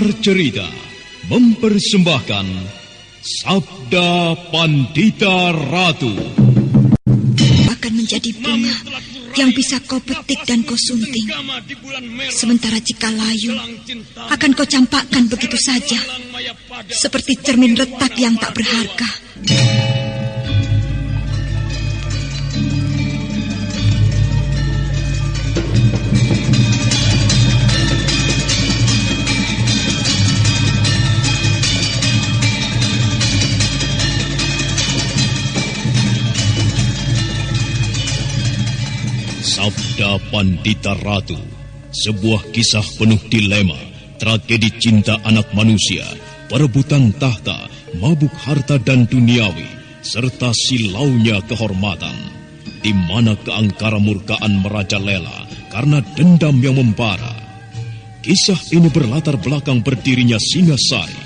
Pengantar cerita mempersembahkan Sabda Pandita Ratu. Akan menjadi bunga yang bisa kau petik dan kau sunting. Sementara jika layu, akan kau campakkan begitu saja, seperti cermin retak yang tak berharga. Sabda Pandita Ratu, sebuah kisah penuh dilema, tragedi cinta anak manusia, perebutan tahta, mabuk harta dan duniawi, serta silaunya kehormatan, di mana keangkara murkaan merajalela karena dendam yang membara. Kisah ini berlatar belakang berdirinya Singasari.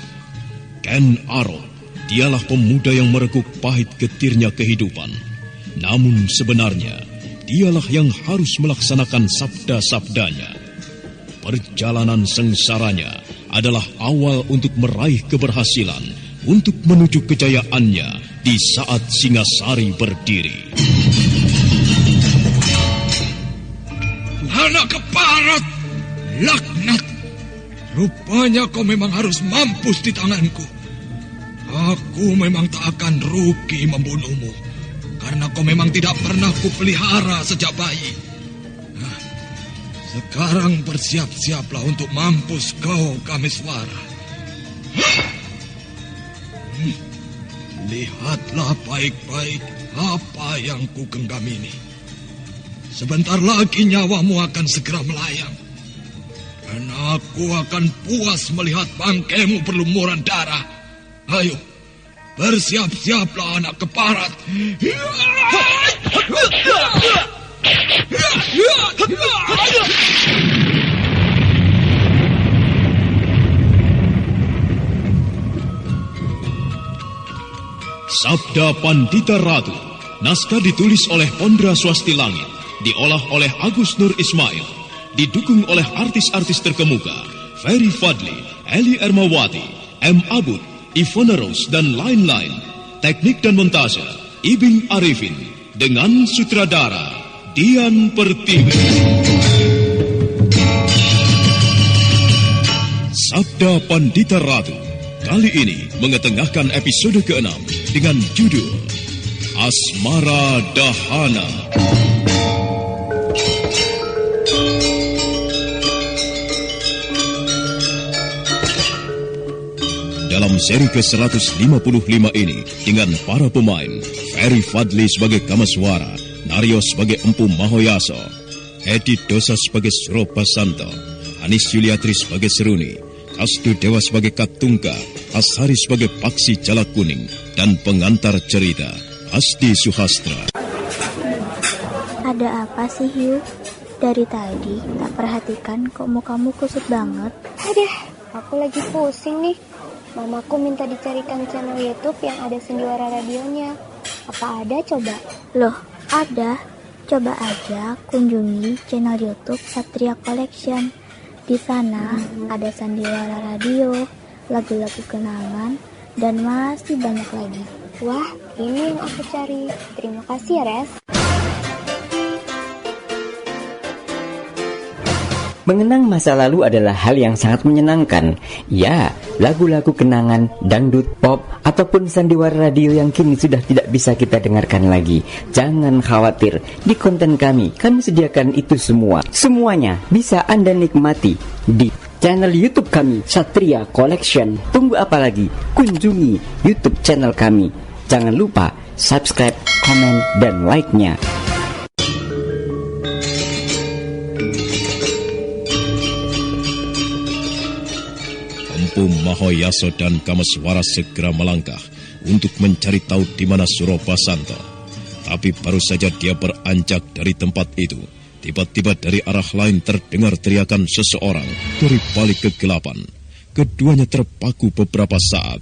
Ken Arok, dialah pemuda yang merekuk pahit getirnya kehidupan. Namun sebenarnya, dialah yang harus melaksanakan sabda-sabdanya. Perjalanan sengsaranya adalah awal untuk meraih keberhasilan, untuk menuju kejayaannya di saat Singasari berdiri. Anak keparat, laknat. Rupanya kau memang harus mampus di tanganku. Aku memang tak akan rugi membunuhmu, karena kau memang tidak pernah kupelihara sejak bayi. Nah, sekarang bersiap-siaplah untuk mampus kau, Kameswara. Lihatlah baik-baik apa yang ku genggam ini. Sebentar lagi nyawamu akan segera melayang. Dan aku akan puas melihat bangkaimu berlumuran darah. Ayo, bersiap-siaplah anak keparat. Sabda Pandita Ratu, naskah ditulis oleh Pondra Swasti Langit, diolah oleh Agus Nur Ismail, didukung oleh artis-artis terkemuka, Ferry Fadli, Eli Ermawati, M. Abud, Ivona Rose, dan lain-lain. Teknik dan montase, Ibing Arifin, dengan sutradara Dian Pertiwi. Sabda Pandita Ratu kali ini mengetengahkan episode ke-6 dengan judul Asmara Dahana. Dalam seri ke-155 ini, dengan para pemain, Ferry Fadli sebagai Kameswara, Naryo sebagai Empu Mahoyaso, Edi Dosa sebagai Surobasanto, Anis Yuliatri sebagai Seruni, Kastu Dewa sebagai Katungka, Asari sebagai Paksi Jalak Kuning, dan pengantar cerita, Asti Suhastra. Ada apa sih, Hiu? Dari tadi tak perhatikan kok mukamu kusut banget. Aduh, aku lagi pusing nih. Mamaku minta dicarikan channel YouTube yang ada Sandiwara radionya. Apa ada coba? Loh, ada. Coba aja kunjungi channel YouTube Satria Collection. Di sana ada Sandiwara Radio, lagu-lagu kenangan, dan masih banyak lagi. Wah, ini yang aku cari. Terima kasih ya, Res. Mengenang masa lalu adalah hal yang sangat menyenangkan. Ya, lagu-lagu kenangan, dangdut, pop, ataupun sandiwara radio yang kini sudah tidak bisa kita dengarkan lagi. Jangan khawatir, di konten kami sediakan itu semua. Semuanya bisa Anda nikmati di channel YouTube kami, Satria Collection. Tunggu apa lagi? Kunjungi YouTube channel kami. Jangan lupa subscribe, komen, dan like-nya. Empu Mahoyaso dan Kameswara segera melangkah untuk mencari tahu di mana Surobasanto. Tapi baru saja dia beranjak dari tempat itu, tiba-tiba dari arah lain terdengar teriakan seseorang dari balik kegelapan. Keduanya terpaku beberapa saat.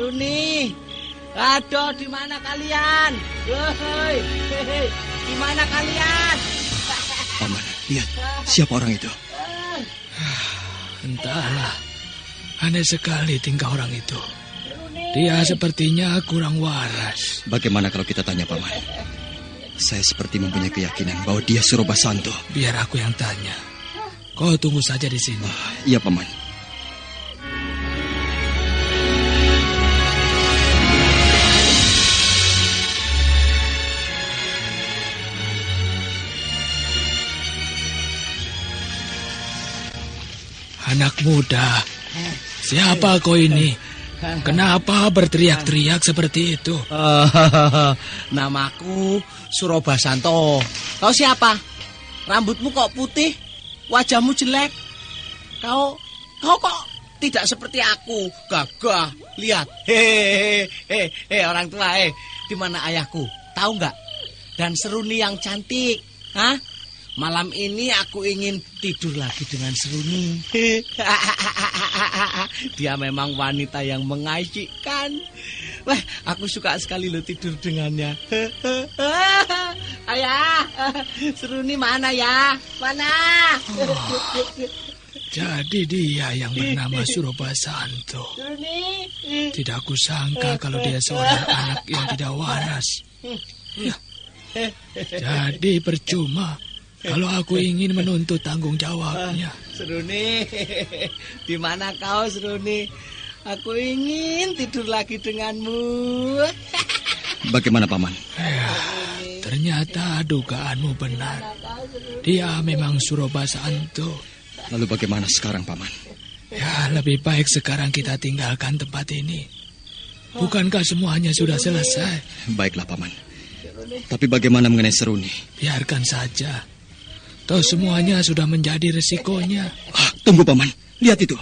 Seruni. Aduh, di mana kalian? Woi, di mana kalian? Paman, lihat, siapa orang itu? Entahlah, aneh sekali tingkah orang itu. Dia sepertinya kurang waras. Bagaimana kalau kita tanya Paman? Saya seperti mempunyai keyakinan bahwa dia Surabasanto. Biar aku yang tanya. Kau tunggu saja di sini. Iya, Paman. Anak muda, siapa kau ini? Kenapa berteriak-teriak seperti itu? Namaku Surabasanto. Kau siapa? Rambutmu kok putih? Wajahmu jelek? Kau kok tidak seperti aku? Gagah, lihat. Hehehe, orang tua, di mana ayahku? Tahu nggak? Dan Seruni yang cantik, hah? Malam ini aku ingin tidur lagi dengan Seruni. Dia memang wanita yang mengasyikkan. Wah, aku suka sekali lo tidur dengannya. Ayah, Seruni mana ya? Mana? Jadi dia yang bernama Surabasanto. Tidak kusangka kalau dia seorang anak yang tidak waras. Ya. Jadi percuma kalau aku ingin menuntut tanggung jawabnya. Seruni, di mana kau, Seruni? Aku ingin tidur lagi denganmu. Bagaimana, Paman? Ya, ternyata dugaanmu benar. Dia memang Surabasanto. Lalu bagaimana sekarang, Paman? Ya, lebih baik sekarang kita tinggalkan tempat ini. Bukankah semuanya sudah selesai? Baiklah, Paman. Tapi bagaimana mengenai Seruni? Biarkan saja. Toh semuanya sudah menjadi resikonya. Tunggu, Paman. Lihat itu.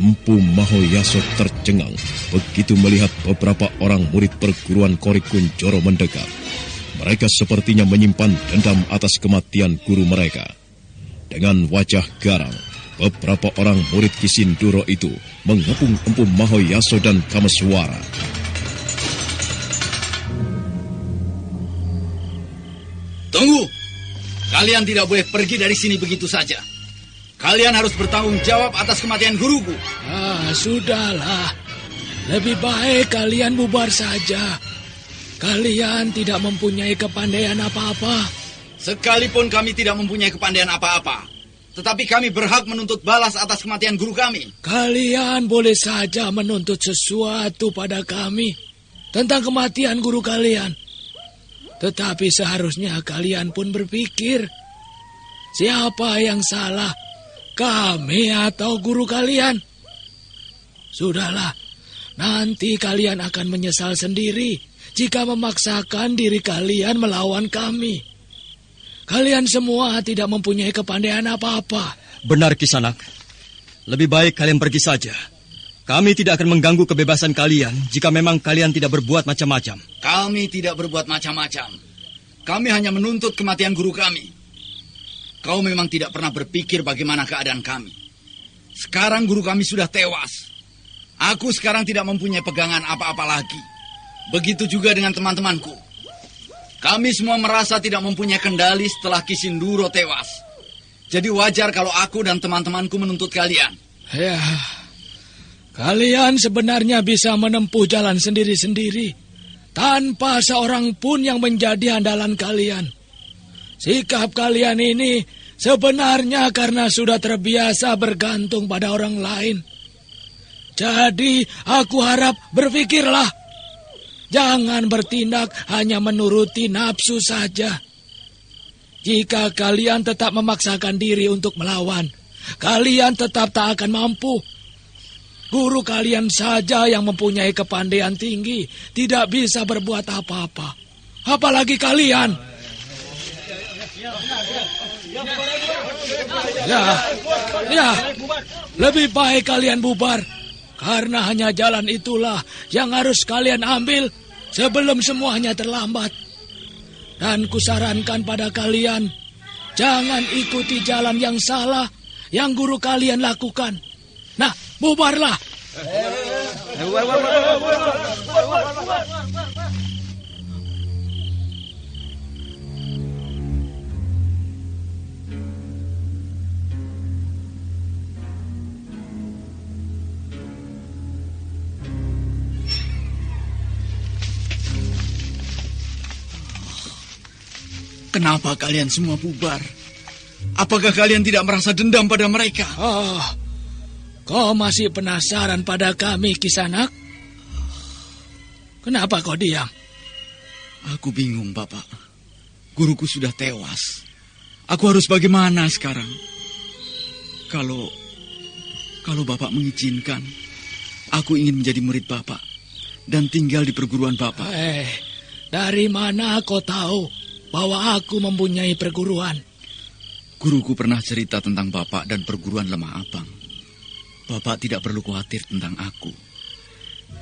Empu Mahoyaso tercengang begitu melihat beberapa orang murid perguruan Kori Kunjoro mendekat. Mereka sepertinya menyimpan dendam atas kematian guru mereka. Dengan wajah garang, beberapa orang murid Kisinduro itu mengepung Empu Mahoyaso dan Kameswara. Tunggu! Kalian tidak boleh pergi dari sini begitu saja. Kalian harus bertanggung jawab atas kematian guruku. Sudahlah. Lebih baik kalian bubar saja. Kalian tidak mempunyai kepandaian apa-apa. Sekalipun kami tidak mempunyai kepandaian apa-apa, tetapi kami berhak menuntut balas atas kematian guru kami. Kalian boleh saja menuntut sesuatu pada kami tentang kematian guru kalian. Tetapi seharusnya kalian pun berpikir, siapa yang salah? Kami atau guru kalian? Sudahlah, nanti kalian akan menyesal sendiri jika memaksakan diri kalian melawan kami. Kalian semua tidak mempunyai kepandaian apa-apa. Benar, Kisanak. Lebih baik kalian pergi saja. Kami tidak akan mengganggu kebebasan kalian jika memang kalian tidak berbuat macam-macam. Kami tidak berbuat macam-macam. Kami hanya menuntut kematian guru kami. Kau memang tidak pernah berpikir bagaimana keadaan kami. Sekarang guru kami sudah tewas. Aku sekarang tidak mempunyai pegangan apa-apa lagi. Begitu juga dengan teman-temanku. Kami semua merasa tidak mempunyai kendali setelah Kisinduro tewas. Jadi wajar kalau aku dan teman-temanku menuntut kalian. Ya, kalian sebenarnya bisa menempuh jalan sendiri-sendiri tanpa seorang pun yang menjadi andalan kalian. Sikap kalian ini sebenarnya karena sudah terbiasa bergantung pada orang lain. Jadi aku harap berpikirlah. Jangan bertindak hanya menuruti nafsu saja. Jika kalian tetap memaksakan diri untuk melawan, kalian tetap tak akan mampu. Guru kalian saja yang mempunyai kepandaian tinggi tidak bisa berbuat apa-apa. Apalagi kalian. Ya, lebih baik kalian bubar. Karena hanya jalan itulah yang harus kalian ambil sebelum semuanya terlambat. Dan kusarankan pada kalian, jangan ikuti jalan yang salah yang guru kalian lakukan. Nah, bubarlah. Kenapa kalian semua bubar? Apakah kalian tidak merasa dendam pada mereka? Oh, kau masih penasaran pada kami, Kisanak? Kenapa kau diam? Aku bingung, Bapak. Guruku sudah tewas. Aku harus bagaimana sekarang? Kalau Bapak mengizinkan, aku ingin menjadi murid Bapak dan tinggal di perguruan Bapak. Dari mana kau tahu bahwa aku mempunyai perguruan? Guruku pernah cerita tentang Bapak dan perguruan Lemah Abang. Bapak tidak perlu khawatir tentang aku.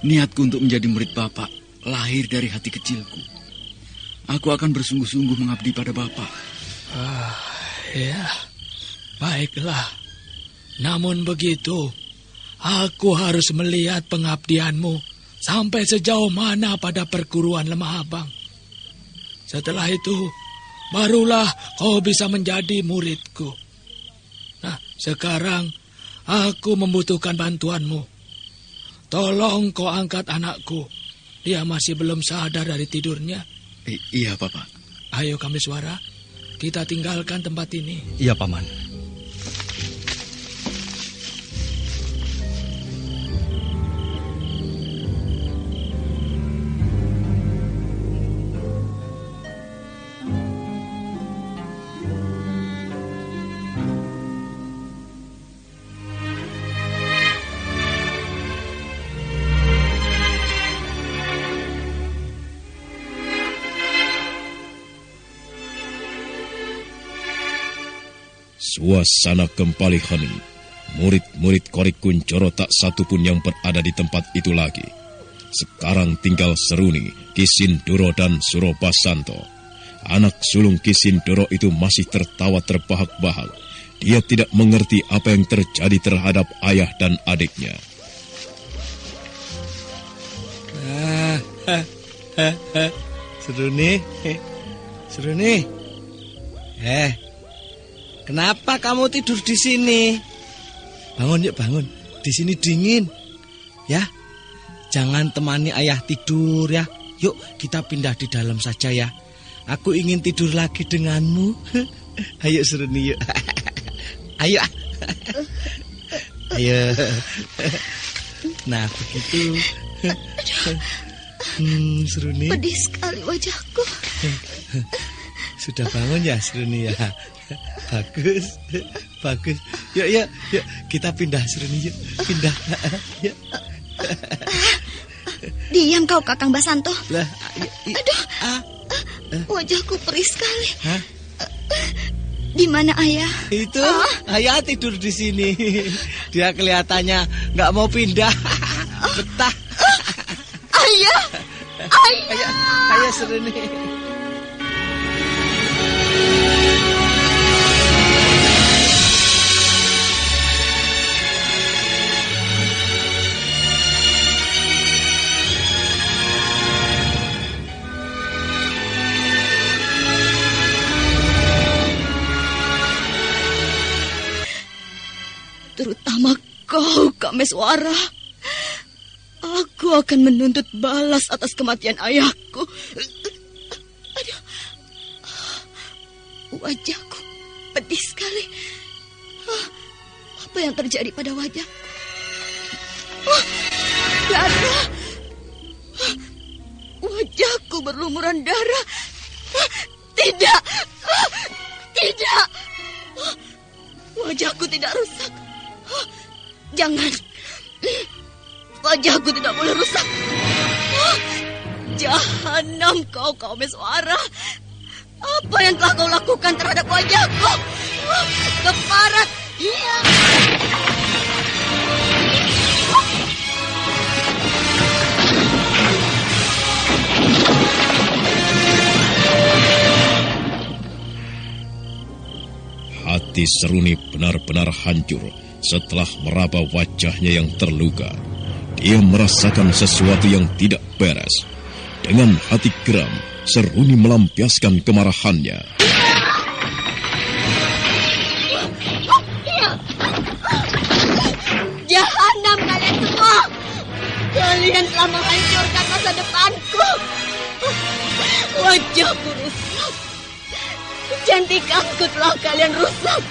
Niatku untuk menjadi murid Bapak lahir dari hati kecilku. Aku akan bersungguh-sungguh mengabdi pada Bapak. Ya, baiklah. Namun begitu, aku harus melihat pengabdianmu sampai sejauh mana pada perguruan Lemah Abang. Setelah itu, barulah kau bisa menjadi muridku. Nah, sekarang aku membutuhkan bantuanmu. Tolong kau angkat anakku. Dia masih belum sadar dari tidurnya. Iya, Bapak. Ayo Kameswara, kita tinggalkan tempat ini. Iya, Paman. Suasana kembali hening. Murid-murid Korik Kuncoro tak satu pun yang berada di tempat itu lagi. Sekarang tinggal Seruni, Kisindoro dan Surobasanto. Anak sulung Kisindoro itu masih tertawa terbahak-bahak. Dia tidak mengerti apa yang terjadi terhadap ayah dan adiknya. Seruni. Kenapa kamu tidur di sini? Bangun yuk, bangun. Di sini dingin. Ya. Jangan temani ayah tidur ya. Yuk, kita pindah di dalam saja ya. Aku ingin tidur lagi denganmu. Ayo Seruni yuk. Ayo. Ayo. Nah, begitu. Seruni. Pedih sekali wajahku. Sudah bangun ya Seruni ya. Bagus, bagus. Yuk, kita pindah Seruni yuk. Pindah. Yuk. Diam kau Kakang Basanto. Lah, aduh. Wajahku perih sekali. Hah? Di mana ayah? Itu ayah tidur di sini. Dia kelihatannya nggak mau pindah. Betah. Ayah. Ayah Seruni. Terutama kau, Kameswara. Aku akan menuntut balas atas kematian ayahku. Aduh. Wajahku pedih sekali. Apa yang terjadi pada wajahku? Darah. Wajahku berlumuran darah. Tidak. Tidak. Wajahku tidak rusak. Jangan. Wajahku tidak boleh rusak. Jahanam kau Kameswara. Apa yang telah kau lakukan terhadap wajahku? Keparat! Iya! Hati Seruni benar-benar hancur setelah meraba wajahnya yang terluka. Dia merasakan sesuatu yang tidak beres. Dengan hati geram, Seruni melampiaskan kemarahannya. Jahanam kalian semua! Kalian telah menghancurkan masa depanku. Wajahku rusak. Kecantikanku telah kalian rusak.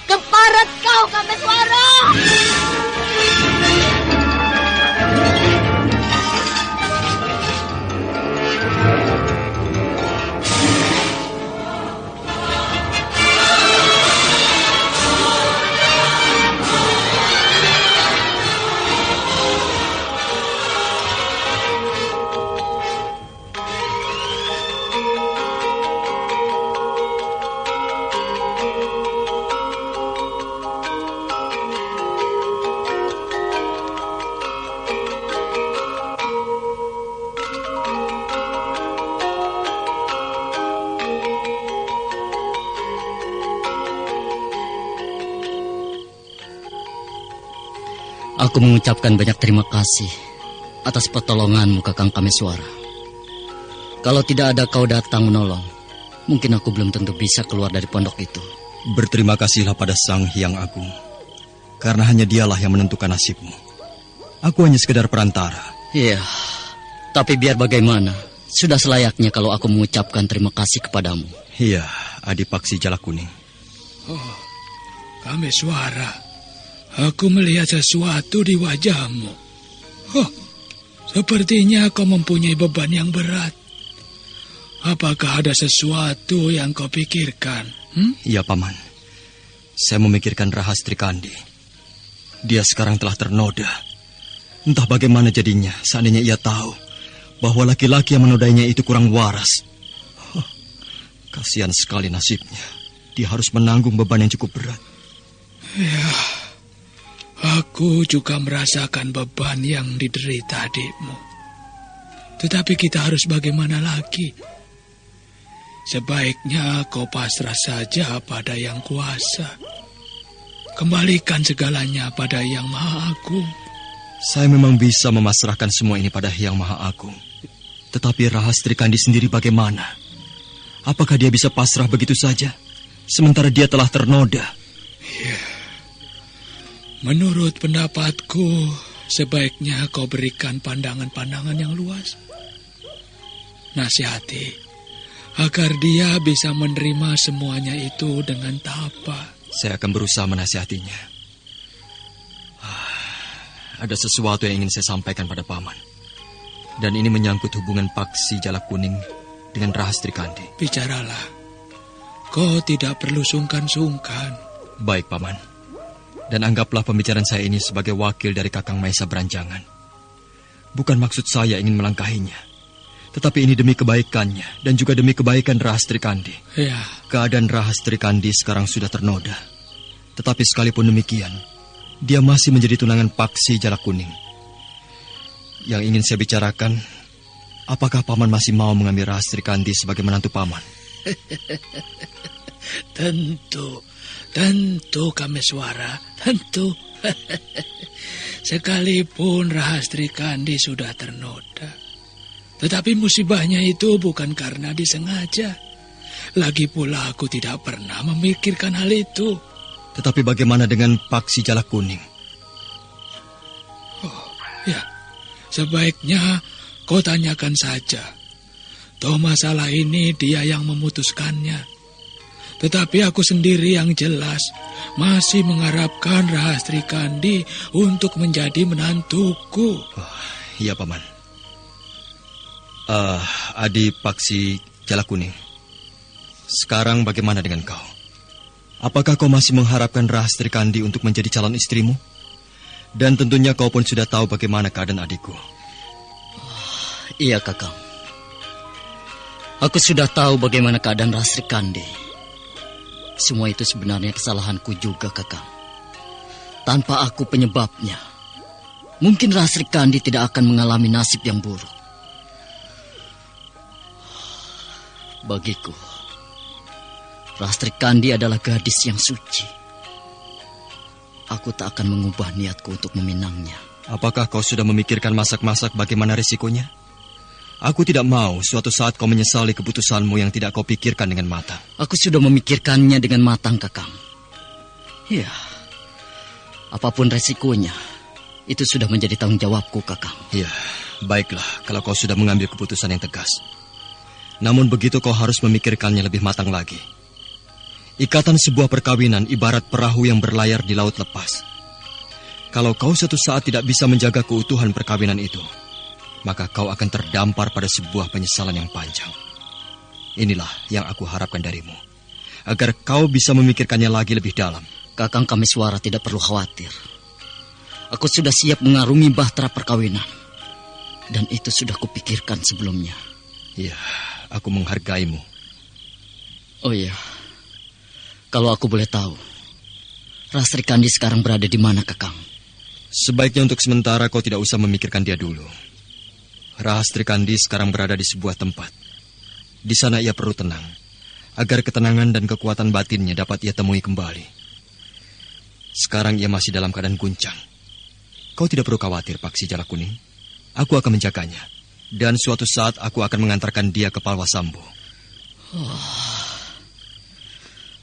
Keparat kau, Kameswara! Aku mengucapkan banyak terima kasih atas pertolonganmu, Kakang Kameswara. Kalau tidak ada kau datang menolong, mungkin aku belum tentu bisa keluar dari pondok itu. Berterima kasihlah pada Sang Hyang Agung, karena hanya dialah yang menentukan nasibmu. Aku hanya sekedar perantara. Iya, tapi biar bagaimana, sudah selayaknya kalau aku mengucapkan terima kasih kepadamu. Iya, Adipaksi Jala Kuning. Oh, Kameswara. Aku melihat sesuatu di wajahmu. Oh, sepertinya kau mempunyai beban yang berat. Apakah ada sesuatu yang kau pikirkan? Iya, Paman. Saya memikirkan Rahastri Kandi. Dia sekarang telah ternoda. Entah bagaimana jadinya seandainya ia tahu bahwa laki-laki yang menodainya itu kurang waras. Oh, kasihan sekali nasibnya. Dia harus menanggung beban yang cukup berat. Ya, aku juga merasakan beban yang diderita adikmu. Tetapi kita harus bagaimana lagi? Sebaiknya kau pasrah saja pada Yang Kuasa. Kembalikan segalanya pada Yang Maha Agung. Saya memang bisa memasrahkan semua ini pada Yang Maha Agung. Tetapi Rahastri Kandi sendiri bagaimana? Apakah dia bisa pasrah begitu saja? Sementara dia telah ternoda. Ya. Menurut pendapatku, sebaiknya kau berikan pandangan-pandangan yang luas. Nasihati, agar dia bisa menerima semuanya itu dengan tabah. Saya akan berusaha menasihatinya. Ada sesuatu yang ingin saya sampaikan pada Paman. Dan ini menyangkut hubungan Paksi Jala Kuning dengan Rahastri Kandi. Bicaralah. Kau tidak perlu sungkan-sungkan. Baik, Paman. Dan anggaplah pembicaraan saya ini sebagai wakil dari Kakang Maesa Beranjangan. Bukan maksud saya ingin melangkahinya. Tetapi ini demi kebaikannya dan juga demi kebaikan Rahastri Kandi. Ya. Keadaan Rahastri Kandi sekarang sudah ternoda. Tetapi sekalipun demikian, dia masih menjadi tunangan Paksi Jala Kuning. Yang ingin saya bicarakan, apakah Paman masih mau mengambil Rahastri Kandi sebagai menantu Paman? Tentu Kameswara, tentu. Sekalipun Rahastri Kandi sudah ternoda. Tetapi musibahnya itu bukan karena disengaja. Lagi pula aku tidak pernah memikirkan hal itu. Tetapi bagaimana dengan Paksi Jala Kuning? Oh, ya. Sebaiknya kau tanyakan saja. Toh masalah ini dia yang memutuskannya. Tetapi aku sendiri yang jelas masih mengharapkan Rahastri Kandi untuk menjadi menantuku. Oh, iya, Paman. Adipaksi Jala Kuning. Sekarang bagaimana dengan kau? Apakah kau masih mengharapkan Rahastri Kandi untuk menjadi calon istrimu? Dan tentunya kau pun sudah tahu bagaimana keadaan adikku. Iya, Kakang. Aku sudah tahu bagaimana keadaan Rastri Kandi. Semua itu sebenarnya kesalahanku juga, Kakang. Tanpa aku penyebabnya, mungkin Rastri Kandi tidak akan mengalami nasib yang buruk. Bagiku, Rastri Kandi adalah gadis yang suci. Aku tak akan mengubah niatku untuk meminangnya. Apakah kau sudah memikirkan masak-masak bagaimana risikonya? Aku tidak mau suatu saat kau menyesali keputusanmu yang tidak kau pikirkan dengan matang. Aku sudah memikirkannya dengan matang, Kakang. Ya, apapun resikonya, itu sudah menjadi tanggung jawabku, Kakang. Ya, baiklah kalau kau sudah mengambil keputusan yang tegas. Namun begitu kau harus memikirkannya lebih matang lagi. Ikatan sebuah perkawinan ibarat perahu yang berlayar di laut lepas. Kalau kau suatu saat tidak bisa menjaga keutuhan perkawinan itu, maka kau akan terdampar pada sebuah penyesalan yang panjang. Inilah yang aku harapkan darimu, agar kau bisa memikirkannya lagi lebih dalam. Kakang Kameswara tidak perlu khawatir. Aku sudah siap mengarungi bahtera perkawinan. Dan itu sudah kupikirkan sebelumnya. Ya, aku menghargaimu. Oh iya, kalau aku boleh tahu, Rastri Kandi sekarang berada di mana, Kakang? Sebaiknya untuk sementara kau tidak usah memikirkan dia dulu. Rastri Kandi sekarang berada di sebuah tempat. Di sana ia perlu tenang, agar ketenangan dan kekuatan batinnya dapat ia temui kembali. Sekarang ia masih dalam keadaan guncang. Kau tidak perlu khawatir, Paksi Jalak Kuning. Aku akan menjaganya. Dan suatu saat aku akan mengantarkan dia ke Palwasambu.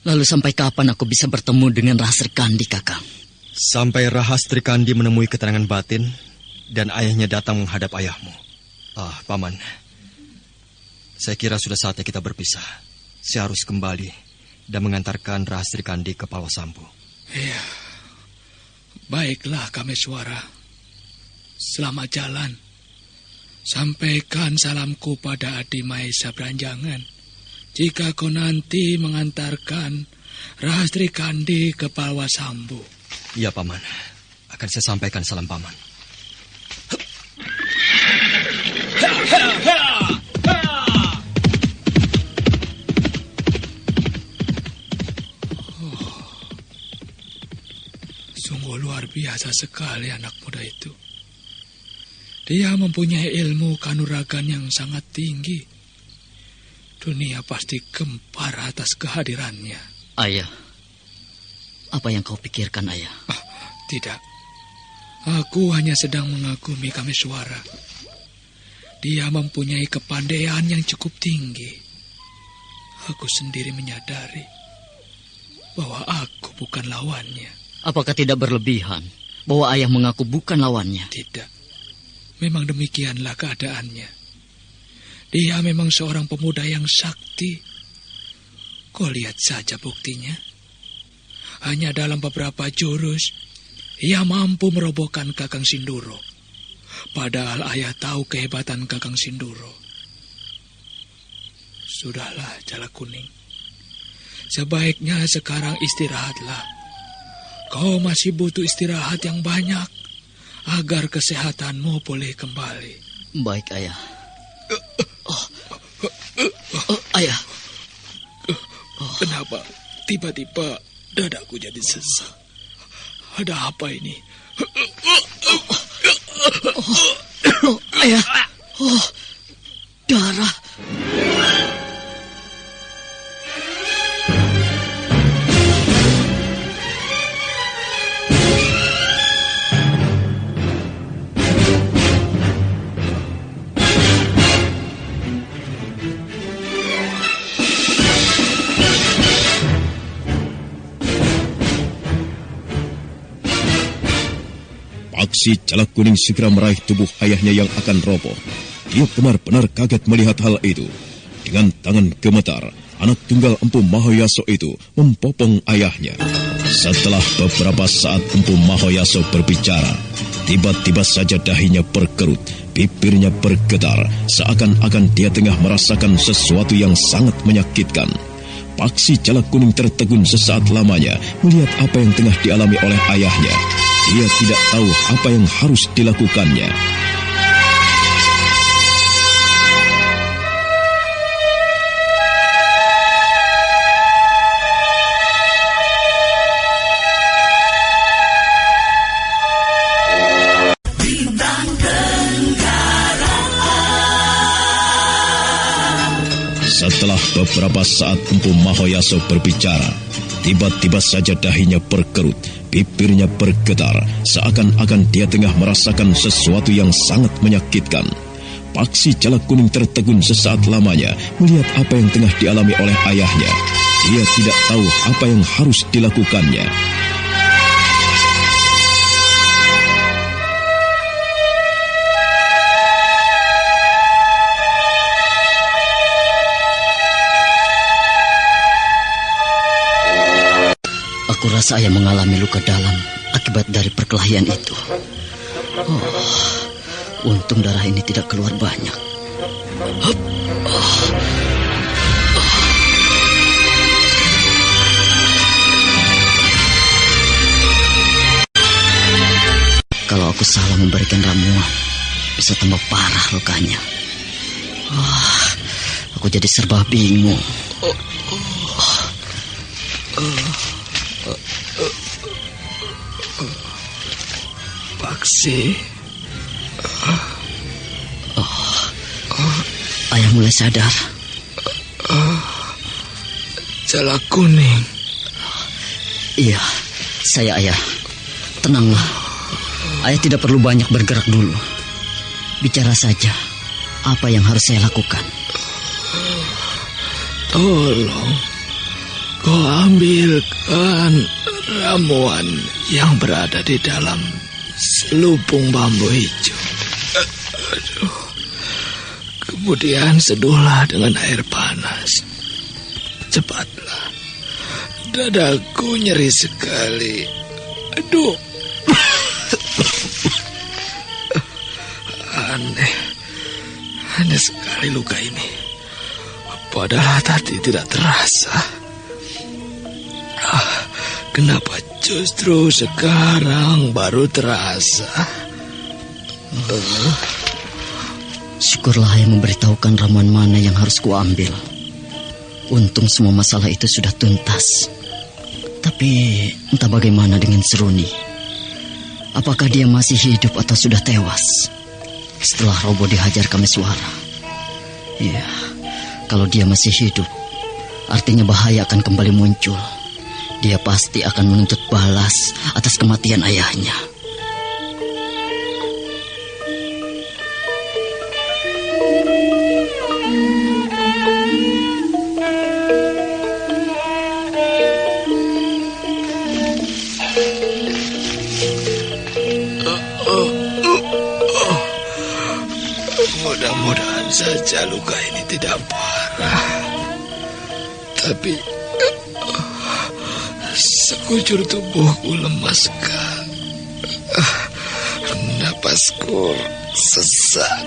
Lalu sampai kapan aku bisa bertemu dengan Rastri Kandi, Kakang? Sampai Rastri Kandi menemui ketenangan batin dan ayahnya datang menghadap ayahmu. Paman, saya kira sudah saatnya kita berpisah. Saya harus kembali dan mengantarkan Rastri Kandi ke Palwasambu. Iya, baiklah Kameswara. Selamat jalan. Sampaikan salamku pada Adi Mahesa Beranjangan. Jika kau nanti mengantarkan Rastri Kandi ke Palwasambu. Iya, Paman. Akan saya sampaikan salam Paman. Sungguh luar biasa sekali anak muda itu. Dia mempunyai ilmu kanuragan yang sangat tinggi. Dunia pasti gempar atas kehadirannya. Ayah, apa yang kau pikirkan, Ayah? Tidak. Aku hanya sedang mengagumi Kameswara. Dia mempunyai kepandaian yang cukup tinggi. Aku sendiri menyadari bahwa aku bukan lawannya. Apakah tidak berlebihan bahwa ayah mengaku bukan lawannya? Tidak. Memang demikianlah keadaannya. Dia memang seorang pemuda yang sakti. Kau lihat saja buktinya. Hanya dalam beberapa jurus, ia mampu merobohkan Kakang Sindoro. Padahal ayah tahu kehebatan Kakang Sindoro. Sudahlah, Jalak Kuning. Sebaiknya sekarang istirahatlah. Kau masih butuh istirahat yang banyak agar kesehatanmu boleh kembali. Baik, Ayah. Ayah. Kenapa tiba-tiba dadaku jadi sesak? Ada apa ini? Ayah. Darah. Paksi Jalak Kuning segera meraih tubuh ayahnya yang akan roboh. Dia benar-benar kaget melihat hal itu. Dengan tangan gemetar, anak tunggal Empu Mahoyaso itu mempopong ayahnya. Setelah beberapa saat Empu Mahoyaso berbicara, tiba-tiba saja dahinya berkerut, bibirnya bergetar, seakan-akan dia tengah merasakan sesuatu yang sangat menyakitkan. Paksi Jalak Kuning tertegun sesaat lamanya melihat apa yang tengah dialami oleh ayahnya. Dia tidak tahu apa yang harus dilakukannya. Beberapa saat Empu Mahoyaso berbicara. Tiba-tiba saja dahinya berkerut, bibirnya bergetar, seakan-akan dia tengah merasakan sesuatu yang sangat menyakitkan. Paksi Jalak Kuning tertegun sesaat lamanya melihat apa yang tengah dialami oleh ayahnya. Dia tidak tahu apa yang harus dilakukannya. Aku rasa ayah mengalami luka dalam akibat dari perkelahian itu. Untung darah ini tidak keluar banyak. Kalau aku salah memberikan ramuan, bisa tambah parah lukanya. Aku jadi serba bingung. Paksi. Ayah mulai sadar. Jalak Kuning. Iya, saya ayah. Tenanglah. Ayah tidak perlu banyak bergerak dulu. Bicara saja. Apa yang harus saya lakukan? Tolong, kau ambilkan ramuan yang berada di dalam selubung bambu hijau. Kemudian seduhlah dengan air panas. Cepatlah. Dadaku nyeri sekali. Aduh. Aneh sekali luka ini. Padahal tadi tidak terasa. Kenapa justru sekarang baru terasa? Syukurlah ayah memberitahukan ramuan mana yang harus kuambil. Untung semua masalah itu sudah tuntas. Tapi entah bagaimana dengan Seruni. Apakah dia masih hidup atau sudah tewas? Setelah Robo dihajar Kameswara. Iya, kalau dia masih hidup, artinya bahaya akan kembali muncul. Dia pasti akan menuntut balas atas kematian ayahnya. Mudah-mudahan saja luka ini tidak parah. Tapi sekujur tubuhku lemas sekali. Napasku sesak.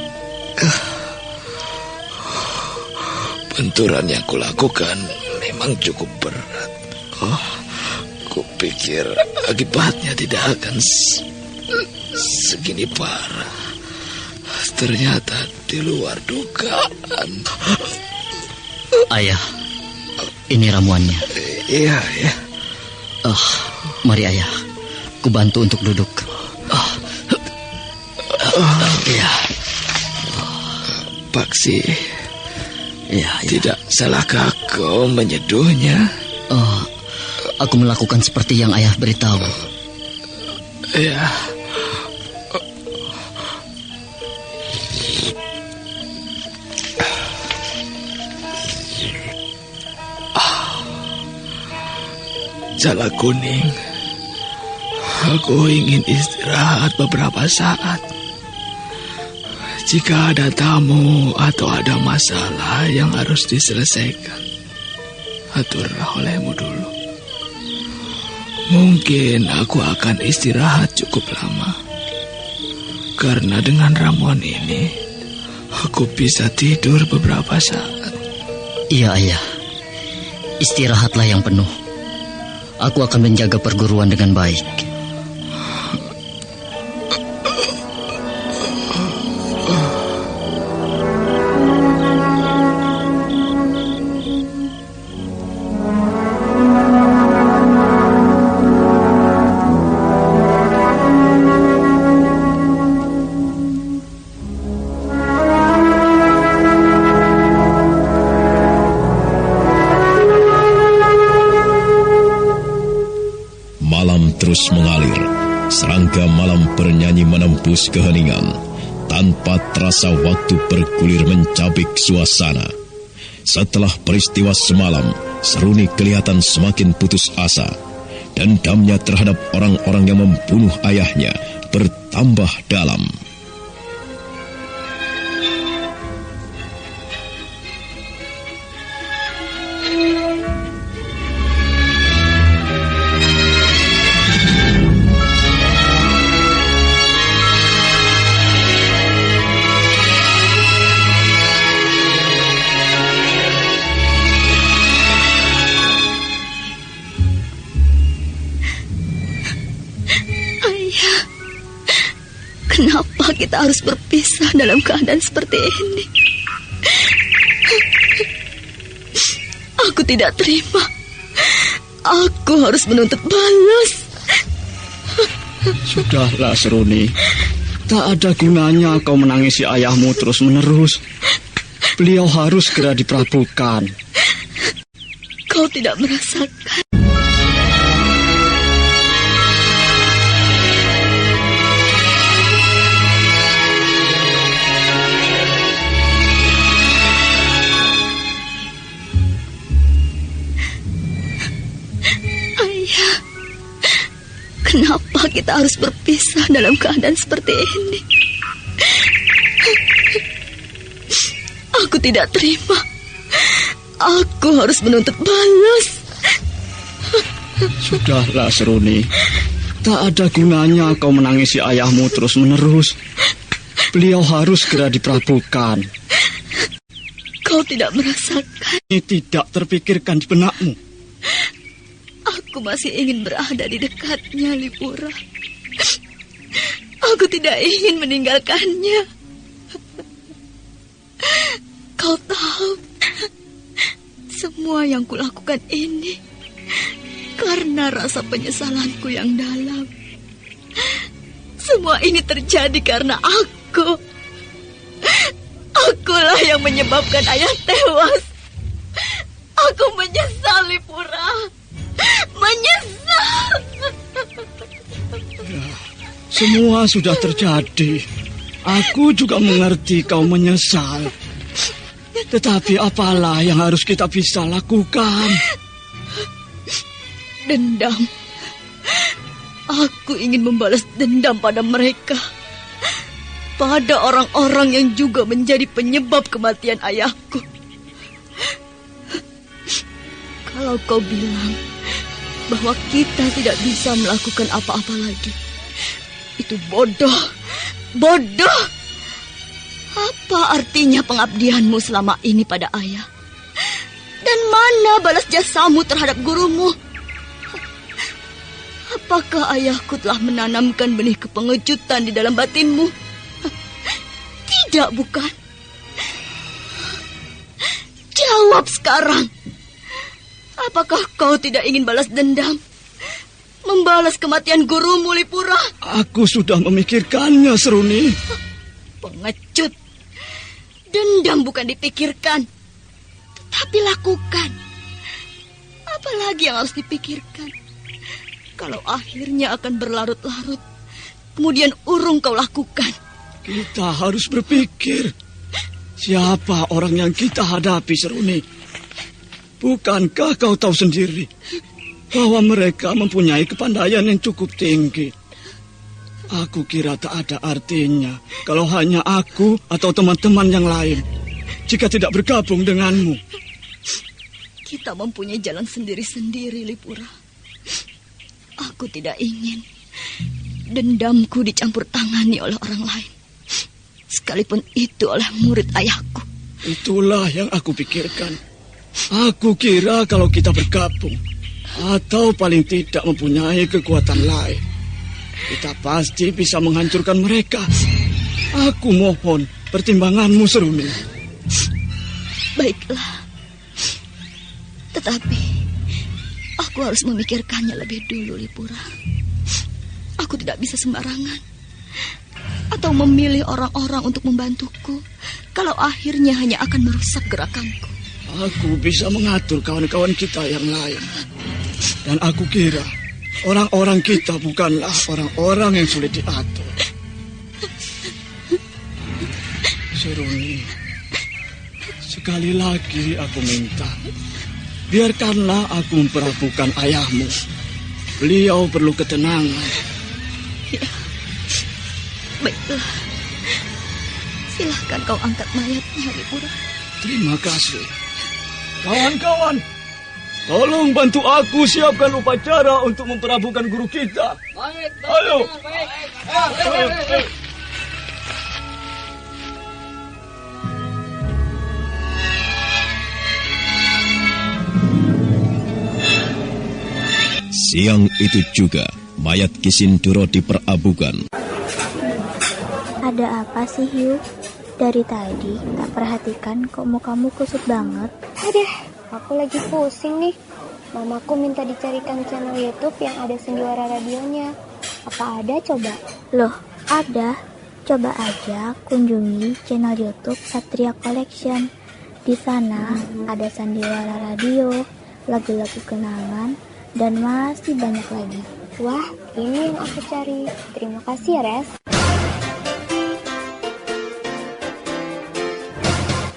Benturan yang kulakukan memang cukup berat. Kupikir akibatnya tidak akan segini parah. Ternyata di luar dugaan. Ayah, ini ramuannya. Iya, ya. Mari ayah, ku bantu untuk duduk. Iya. Paksi. Ya. Tidak salahkah kau menyeduhnya? Aku melakukan seperti yang ayah beritahu. Iya. Jalak Kuning, aku ingin istirahat beberapa saat. Jika ada tamu atau ada masalah yang harus diselesaikan, aturlah olehmu dulu. Mungkin aku akan istirahat cukup lama. Karena dengan ramuan ini, aku bisa tidur beberapa saat. Iya, ayah. Istirahatlah yang penuh. Aku akan menjaga perguruan dengan baik. menghembus keheningan. Tanpa terasa waktu bergulir mencabik suasana. Setelah peristiwa semalam, Seruni kelihatan semakin putus asa. Dendamnya terhadap orang-orang yang membunuh ayahnya bertambah dalam. Kenapa kita harus berpisah dalam keadaan seperti ini? Aku tidak terima. Aku harus menuntut balas. Sudahlah, Seruni. Tak ada gunanya kau menangisi ayahmu terus-menerus. Beliau harus segera diprabukan. Kau tidak merasakan. Kenapa kita harus berpisah dalam keadaan seperti ini? Aku tidak terima. Aku harus menuntut balas. Sudahlah, Seruni. Tak ada gunanya kau menangisi ayahmu terus-menerus. Beliau harus segera diprabukan. Kau tidak merasakan. Ini tidak terpikirkan di benakmu. Aku masih ingin berada di dekatnya, Lipura. Aku tidak ingin meninggalkannya. Kau tahu, semua yang kulakukan ini karena rasa penyesalanku yang dalam. Semua ini terjadi karena aku. Akulah yang menyebabkan ayah tewas. Aku menyesal, Lipura. Menyesal. Ya, semua sudah terjadi. Aku juga mengerti kau menyesal. Tetapi apalah yang harus kita bisa lakukan? Dendam. Aku ingin membalas dendam pada mereka. Pada orang-orang yang juga menjadi penyebab kematian ayahku. Kalau kau bilang bahwa kita tidak bisa melakukan apa-apa lagi, itu bodoh. Bodoh. Apa artinya pengabdianmu selama ini pada ayah? Dan mana balas jasamu terhadap gurumu? Apakah ayahku telah menanamkan benih kepengejutan di dalam batinmu? Tidak, bukan? Jawab sekarang. Apakah kau tidak ingin balas dendam? Membalas kematian gurumu, Lipura? Aku sudah memikirkannya, Seruni. Pengecut. Dendam bukan dipikirkan, tetapi lakukan. Apalagi yang harus dipikirkan? Kalau akhirnya akan berlarut-larut, kemudian urung kau lakukan. Kita harus berpikir, siapa orang yang kita hadapi, Seruni? Bukankah kau tahu sendiri bahwa mereka mempunyai kepandaian yang cukup tinggi? Aku kira tak ada artinya kalau hanya aku atau teman-teman yang lain jika tidak bergabung denganmu. Kita mempunyai jalan sendiri-sendiri, Lipura. Aku tidak ingin dendamku dicampur tangani oleh orang lain, sekalipun itu oleh murid ayahku. Itulah yang aku pikirkan. Aku kira kalau kita bergabung atau paling tidak mempunyai kekuatan lain, kita pasti bisa menghancurkan mereka. Aku mohon pertimbanganmu, Seruni. Baiklah. Tetapi aku harus memikirkannya lebih dulu, Lipura. Aku tidak bisa sembarangan atau memilih orang-orang untuk membantuku kalau akhirnya hanya akan merusak gerakanku. Aku bisa mengatur kawan-kawan kita yang lain. Dan aku kira orang-orang kita bukanlah orang-orang yang sulit diatur. Seruni, sekali lagi aku minta, biarkanlah aku memperlakukan ayahmu. Beliau perlu ketenangan. Ya, baiklah. Silahkan kau angkat mayatnya, Adipura. Terima kasih. Kawan-kawan, tolong bantu aku siapkan upacara untuk memperlakukan guru kita. Ayo. Siang itu juga, mayat Kisinduro diperabukan. Ada apa sih, Hiu? Dari tadi tak perhatikan kok mukamu kusut banget. Aduh, aku lagi pusing nih. Mamaku minta dicarikan channel YouTube yang ada sendiwara radionya. Apa ada coba? Loh, ada. Coba aja kunjungi channel YouTube Satria Collection. Di sana ada sandiwara radio, lagu-lagu kenangan, dan masih banyak lagi. Wah, ini yang aku cari. Terima kasih ya, Res.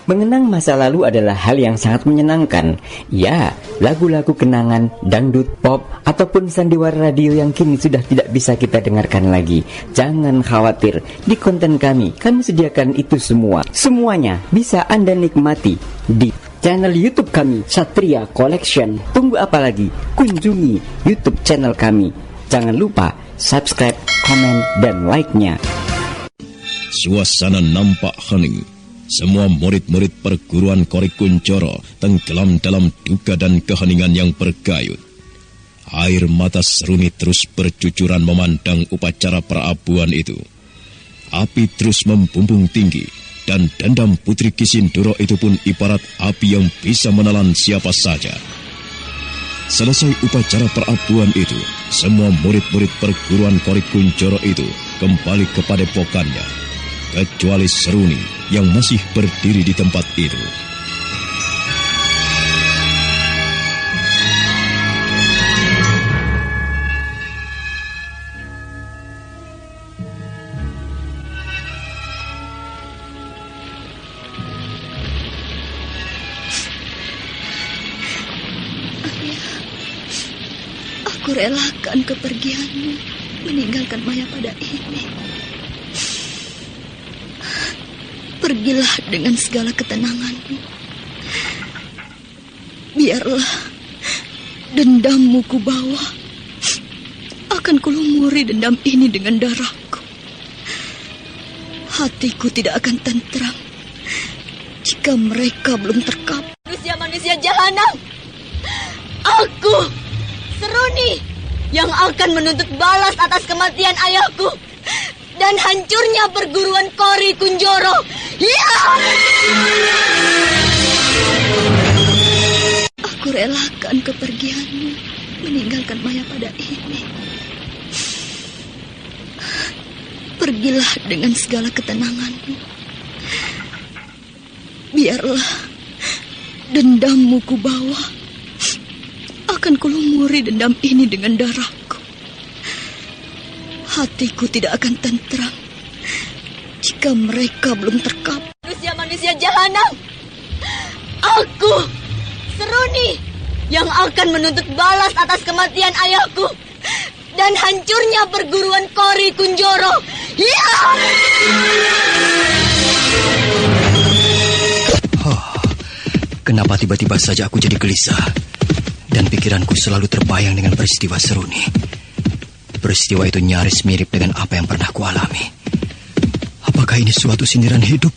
Mengenang masa lalu adalah hal yang sangat menyenangkan. Ya, lagu-lagu kenangan, dangdut, pop, ataupun sandiwara radio yang kini sudah tidak bisa kita dengarkan lagi. Jangan khawatir, di konten kami sediakan itu semua. Semuanya bisa Anda nikmati di channel YouTube kami, Satria Collection. Tunggu apa lagi? Kunjungi YouTube channel kami. Jangan lupa subscribe, komen, dan like-nya. Suasana nampak hening. Semua murid-murid perguruan Kori Kunjoro tenggelam dalam duka dan keheningan yang bergayut. Air mata Seruni terus bercucuran memandang upacara perabuan itu. Api terus membumbung tinggi, dan dendam Putri Kisinduro itu pun ibarat api yang bisa menelan siapa saja. Selesai upacara perabuan itu, semua murid-murid perguruan Kori Kunjoro itu kembali ke padepokannya, kecuali Seruni yang masih berdiri di tempat itu. Aku relakan kepergianmu, meninggalkan Maya pada ini. Pergilah dengan segala ketenanganmu. Biarlah dendammu ku bawa. Akan kulumuri dendam ini dengan darahku. Hatiku tidak akan tentram jika mereka belum terkapar. Manusia-manusia jahanam, aku Seruni yang akan menuntut balas atas kematian ayahku dan hancurnya perguruan Kori Kunjoro. Ya! Aku relakan kepergianmu, meninggalkan Maya pada ini. Pergilah dengan segala ketenanganmu. Biarlah dendammu ku bawa. Akan kulumuri dendam ini dengan darahku. Hatiku tidak akan tentram jika mereka belum terkapar. Manusia-manusia jahanam, aku Seruni yang akan menuntut balas atas kematian ayahku dan hancurnya perguruan Kori Kunjoro. Ya! Kenapa tiba-tiba saja aku jadi gelisah dan pikiranku selalu terbayang dengan peristiwa Seruni. Peristiwa itu nyaris mirip dengan apa yang pernah kualami. Apakah ini suatu sindiran hidup?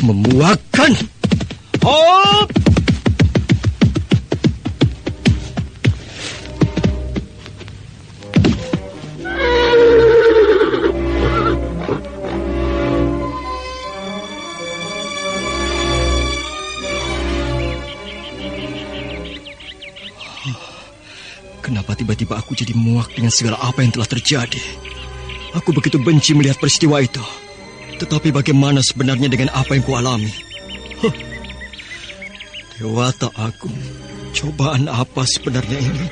Memuakkan. Hop! Kenapa tiba-tiba aku jadi muak dengan segala apa yang telah terjadi? Aku begitu benci melihat peristiwa itu. Tetapi bagaimana sebenarnya dengan apa yang kualami? Dewata aku, cobaan apa sebenarnya ini?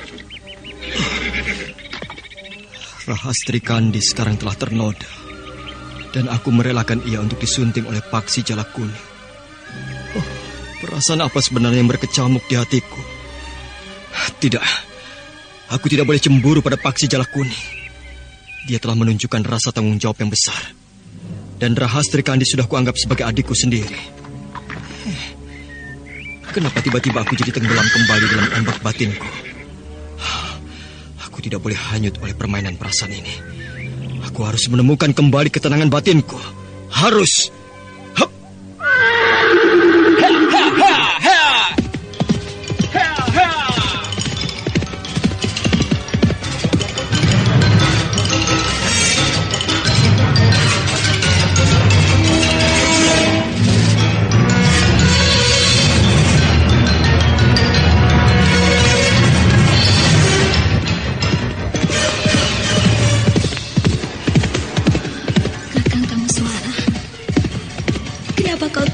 Rahastri Kandi sekarang telah ternoda. Dan aku merelakan ia untuk disunting oleh Paksi Jalak Kuning. Oh, perasaan apa sebenarnya yang berkecamuk di hatiku? Tidak, aku tidak boleh cemburu pada Paksi Jalak Kuning. Dia telah menunjukkan rasa tanggung jawab yang besar. Dan Rahastri Kandi sudah kuanggap sebagai adikku sendiri. Kenapa tiba-tiba aku jadi tenggelam kembali dalam ombak batinku? Aku tidak boleh hanyut oleh permainan perasaan ini. Aku harus menemukan kembali ketenangan batinku. Harus. Hup.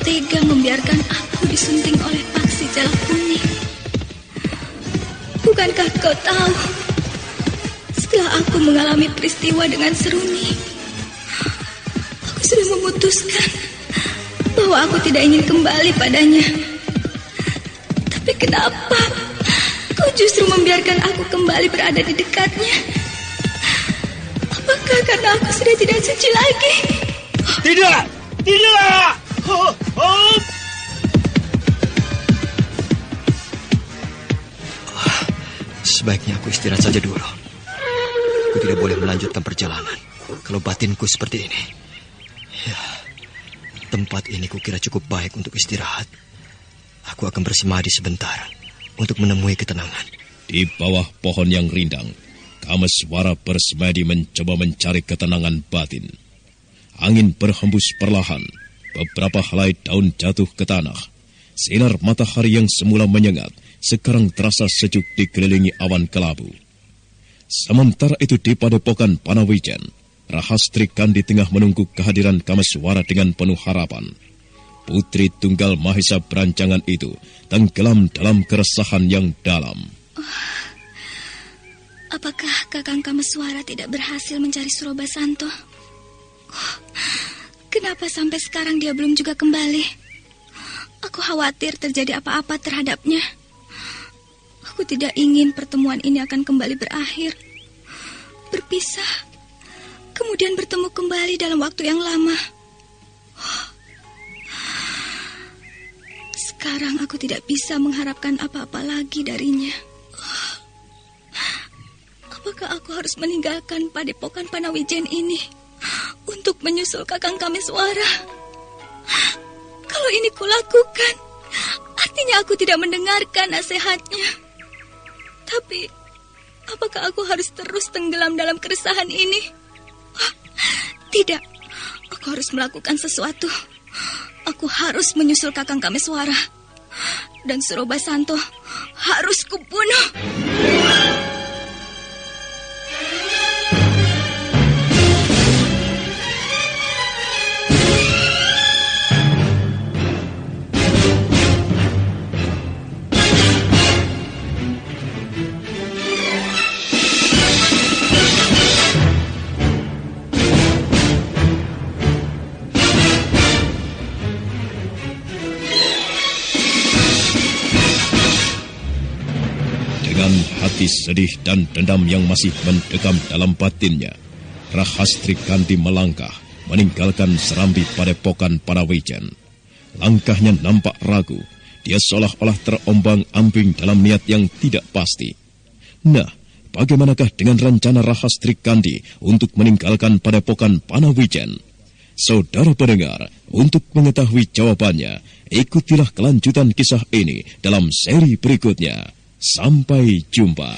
Tega membiarkan aku disunting oleh Paksi Jalak Kuning. Bukankah kau tahu, setelah aku mengalami peristiwa dengan Seruni, aku sudah memutuskan bahwa aku tidak ingin kembali padanya. Tapi kenapa kau justru membiarkan aku kembali berada di dekatnya? Apakah karena aku sudah tidak suci lagi? Tidak! Tidak! Sebaiknya aku istirahat saja dulu. Aku tidak boleh melanjutkan perjalanan kalau batinku seperti ini. Ya, tempat ini kukira cukup baik untuk istirahat. Aku akan bersemadi sebentar untuk menemui ketenangan. Di bawah pohon yang rindang, Kameswara bersemadi mencoba mencari ketenangan batin. Angin berhembus perlahan. Beberapa helai daun jatuh ke tanah. Sinar matahari yang semula menyengat sekarang terasa sejuk dikelilingi awan kelabu. Sementara itu di padepokan Panawijen, Rahastri Kandi tengah menunggu kehadiran Kameswara dengan penuh harapan. Putri tunggal Mahesa berancangan itu tenggelam dalam keresahan yang dalam. Apakah Kakang Kameswara tidak berhasil mencari Surabasanto? Kenapa sampai sekarang dia belum juga kembali? Aku khawatir terjadi apa-apa terhadapnya. Aku tidak ingin pertemuan ini akan kembali berakhir. Berpisah, kemudian bertemu kembali dalam waktu yang lama. Sekarang aku tidak bisa mengharapkan apa-apa lagi darinya. Apakah aku harus meninggalkan padepokan Panawijen ini untuk menyusul Kakang Kameswara? Kalau ini kulakukan, artinya aku tidak mendengarkan nasihatnya. Tapi, apakah aku harus terus tenggelam dalam keresahan ini? Tidak, aku harus melakukan sesuatu. Aku harus menyusul Kakang Kameswara. Dan Surabasanto harus kubunuh. Hati sedih dan dendam yang masih mendekam dalam batinnya, Rahastri Kandi melangkah meninggalkan serambi padepokan Panawijen. Langkahnya nampak ragu. Dia seolah-olah terombang-ambing dalam niat yang tidak pasti. Nah, bagaimanakah dengan rencana Rahastri Kandi untuk meninggalkan padepokan Panawijen? Saudara pendengar, untuk mengetahui jawabannya, ikutilah kelanjutan kisah ini dalam seri berikutnya. Sampai jumpa.